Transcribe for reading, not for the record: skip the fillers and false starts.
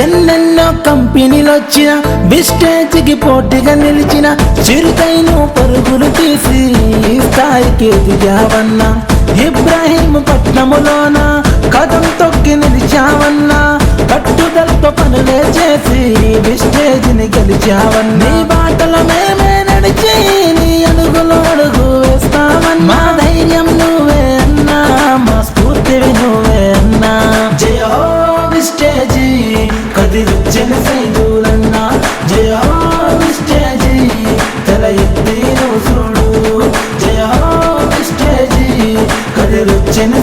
ఎన్నెన్నో కంపెనీలొచ్చిన బిస్టేజ్కి పోటీగా నిలిచిన చిరుతైను పరుగులు తీసి స్థాయికి ఎదిగావన్నా. ఇబ్రాహీంపట్నములోన కదం తొక్కి నిలిచావన్నా. పట్టుదలతో పనులే చేసి బిస్టేజ్ని గెలిచావన్నా. నీ బాటలో మేమే నడిచి నీ అడుగులో అడుగు వేస్తామన్నా. మా ధైర్యం నువ్వే అన్నా, మా స్ఫూర్తివి నువ్వే అన్నా. జయ హో బిస్టేజీ కదిలొచ్చిన సైదులన్నా. జయ హో బిస్టేజీ తల ఎత్తి నువ్వు చూడు. జయ హో బిస్టేజీ కదిలొచ్చిన